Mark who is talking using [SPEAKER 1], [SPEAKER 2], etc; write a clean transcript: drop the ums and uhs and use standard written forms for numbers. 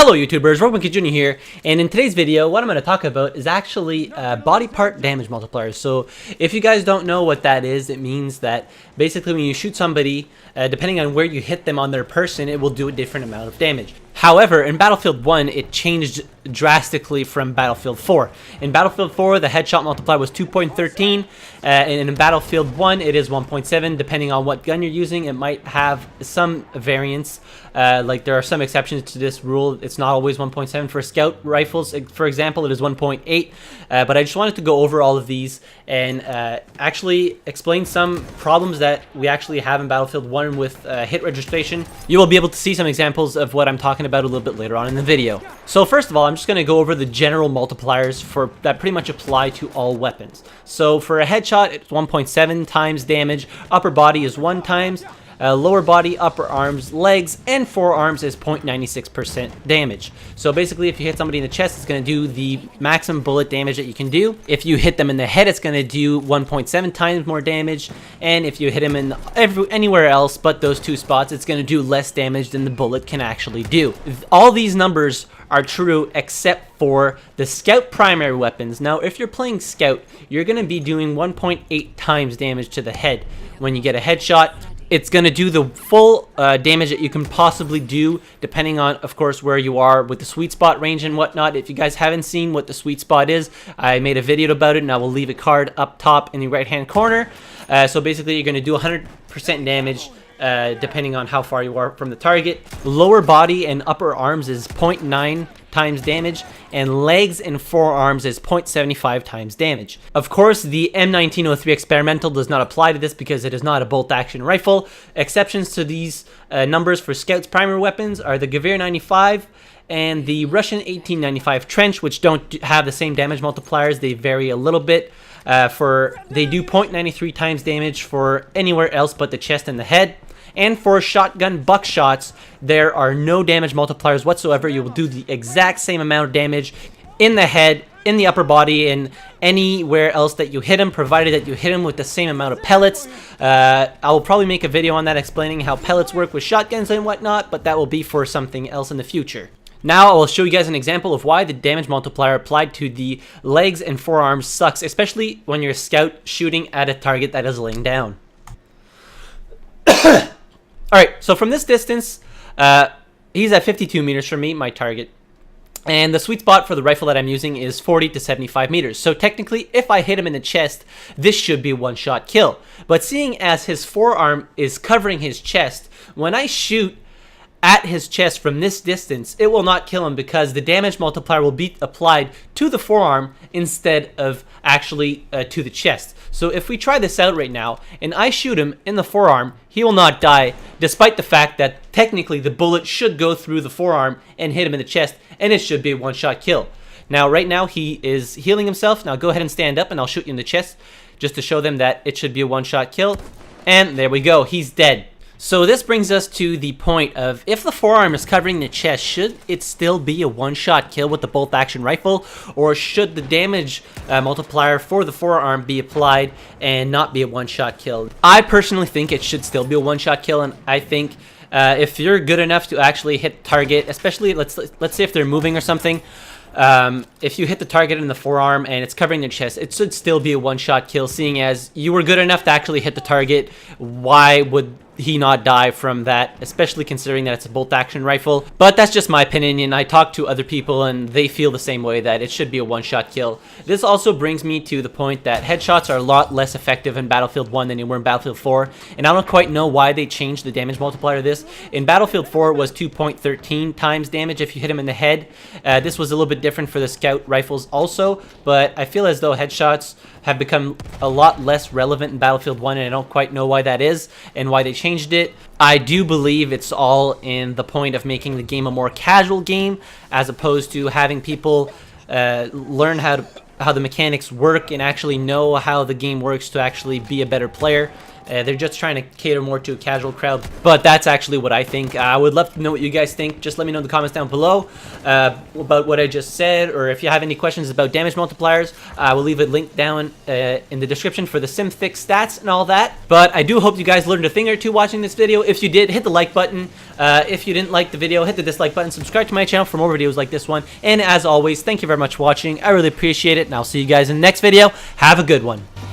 [SPEAKER 1] Hello YouTubers, Robin Jr. here, and in today's video what I'm going to talk about is actually body part damage multipliers. So if you guys don't know what that is, it means that basically when you shoot somebody, depending on where you hit them on their person, it will do a different amount of damage. However, in Battlefield 1, it changed drastically from Battlefield 4. In Battlefield 4, the headshot multiplier was 2.13, and in Battlefield 1, it is 1.7. Depending on what gun you're using, it might have some variance. Like there are some exceptions to this rule. It's not always 1.7 for scout rifles. For example, it is 1.8. But I just wanted to go over all of these and actually explain some problems that we actually have in Battlefield 1 with hit registration. You will be able to see some examples of what I'm talking about a little bit later on in the video. So first of all, I'm just going to go over the general multipliers that pretty much apply to all weapons. So for a headshot, it's 1.7 times damage. Upper body is 1 times. Lower body, upper arms, legs, and forearms is 0.96% damage. So basically, if you hit somebody in the chest, it's going to do the maximum bullet damage that you can do. If you hit them in the head, it's going to do 1.7 times more damage. And if you hit them in anywhere else but those two spots, it's going to do less damage than the bullet can actually do. All these numbers are true except for the scout primary weapons. Now, if you're playing scout, you're going to be doing 1.8 times damage to the head. When you get a headshot, it's going to do the full damage that you can possibly do, depending on, of course, where you are with the sweet spot range and whatnot. If you guys haven't seen what the sweet spot is, I made a video about it, and I will leave a card up top in the right-hand corner. So basically, you're going to do 100% damage, depending on how far you are from the target. Lower body and upper arms is 0.9 times damage, and legs and forearms is 0.75 times damage. Of course, the M1903 experimental does not apply to this because it is not a bolt action rifle. Exceptions to these numbers for scouts primary weapons are the Gewehr 95 and the Russian 1895 trench, which don't have the same damage multipliers. They vary a little bit. They do 0.93 times damage for anywhere else but the chest and the head. And for shotgun buckshots, there are no damage multipliers whatsoever. You will do the exact same amount of damage in the head, in the upper body, and anywhere else that you hit him, provided that you hit him with the same amount of pellets. I will probably make a video on that explaining how pellets work with shotguns and whatnot, but that will be for something else in the future. Now I will show you guys an example of why the damage multiplier applied to the legs and forearms sucks, especially when you're a scout shooting at a target that is laying down. Alright, so from this distance, he's at 52 meters from me, my target. And the sweet spot for the rifle that I'm using is 40 to 75 meters. So technically, if I hit him in the chest, this should be a one-shot kill. But seeing as his forearm is covering his chest, when I shoot at his chest from this distance, it will not kill him because the damage multiplier will be applied to the forearm instead of actually to the chest. So if we try this out right now and I shoot him in the forearm, he will not die, despite the fact that technically the bullet should go through the forearm and hit him in the chest, and it should be a one-shot kill. Now right now he is healing himself. Now go ahead and stand up and I'll shoot you in the chest just to show them that it should be a one-shot kill. And there we go, he's dead. So this brings us to the point of, if the forearm is covering the chest, should it still be a one-shot kill with the bolt-action rifle, or should the damage multiplier for the forearm be applied and not be a one-shot kill? I personally think it should still be a one-shot kill, and I think if you're good enough to actually hit target, especially let's say if they're moving or something, if you hit the target in the forearm and it's covering the chest, it should still be a one-shot kill, seeing as you were good enough to actually hit the target. Why would he not die from that, especially considering that it's a bolt-action rifle? But that's just my opinion, and I talked to other people and they feel the same way, that it should be a one-shot kill. This also brings me to the point that headshots are a lot less effective in Battlefield 1 than they were in Battlefield 4, and I don't quite know why they changed the damage multiplier of this. In Battlefield 4, it was 2.13 times damage if you hit him in the head. This was a little bit different for the scout rifles also, but I feel as though headshots have become a lot less relevant in Battlefield 1, and I don't quite know why that is and why they changed it. I do believe it's all in the point of making the game a more casual game, as opposed to having people learn how the mechanics work and actually know how the game works to actually be a better player. They're just trying to cater more to a casual crowd, but that's actually what I think. I would love to know what you guys think. Just let me know in the comments down below about what I just said, or if you have any questions about damage multipliers, I will leave a link down in the description for the SimThick stats and all that. But I do hope you guys learned a thing or two watching this video. If you did, hit the like button. If you didn't like the video, hit the dislike button. Subscribe to my channel for more videos like this one. And as always, thank you very much for watching. I really appreciate it, and I'll see you guys in the next video. Have a good one.